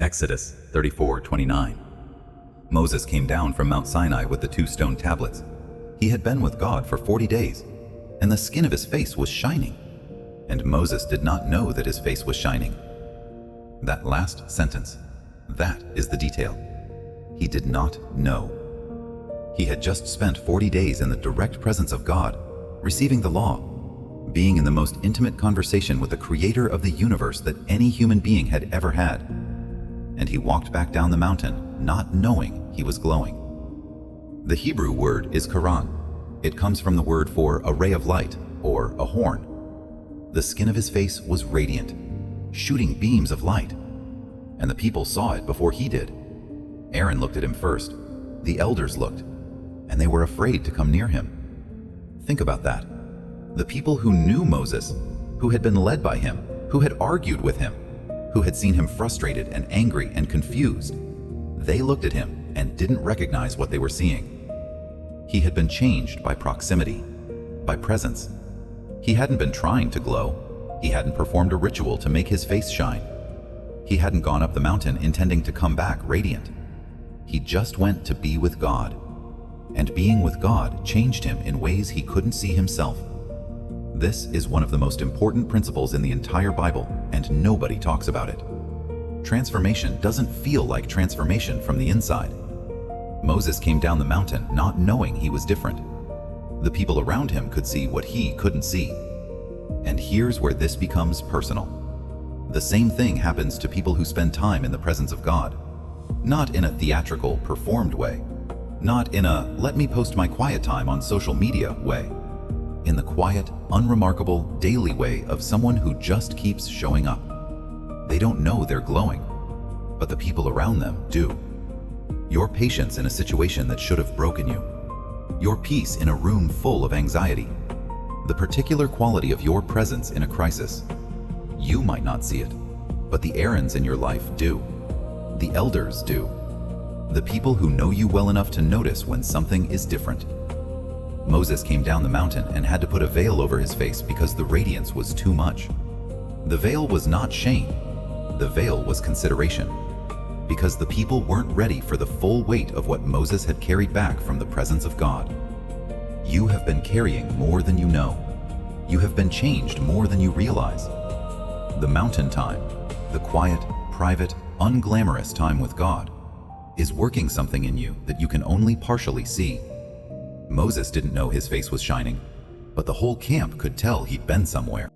Exodus 34:29. Moses came down from Mount Sinai with the 2 stone tablets. He had been with God for 40 days, and the skin of his face was shining. And Moses did not know that his face was shining. That last sentence, that is the detail. He did not know. He had just spent 40 days in the direct presence of God, receiving the law, being in the most intimate conversation with the creator of the universe that any human being had ever had. And he walked back down the mountain, not knowing he was glowing. The Hebrew word is Quran. It comes from the word for a ray of light, or a horn. The skin of his face was radiant, shooting beams of light. And the people saw it before he did. Aaron looked at him first. The elders looked, and they were afraid to come near him. Think about that. The people who knew Moses, who had been led by him, who had argued with him, who had seen him frustrated and angry and confused, they looked at him and didn't recognize what they were seeing. He had been changed by proximity, by presence. He hadn't been trying to glow. He hadn't performed a ritual to make his face shine. He hadn't gone up the mountain intending to come back radiant. He just went to be with God. And being with God changed him in ways he couldn't see himself. This is one of the most important principles in the entire Bible, and nobody talks about it. Transformation doesn't feel like transformation from the inside. Moses came down the mountain not knowing he was different. The people around him could see what he couldn't see. And here's where this becomes personal. The same thing happens to people who spend time in the presence of God. Not in a theatrical, performed way. Not in a let me post my quiet time on social media way. In the quiet, unremarkable, daily way of someone who just keeps showing up. They don't know they're glowing, but the people around them do. Your patience in a situation that should have broken you. Your peace in a room full of anxiety. The particular quality of your presence in a crisis. You might not see it, but the Aarons in your life do. The elders do. The people who know you well enough to notice when something is different. Moses came down the mountain and had to put a veil over his face because the radiance was too much. The veil was not shame. The veil was consideration. Because the people weren't ready for the full weight of what Moses had carried back from the presence of God. You have been carrying more than you know. You have been changed more than you realize. The mountain time, the quiet, private, unglamorous time with God, is working something in you that you can only partially see. Moses didn't know his face was shining, but the whole camp could tell he'd been somewhere.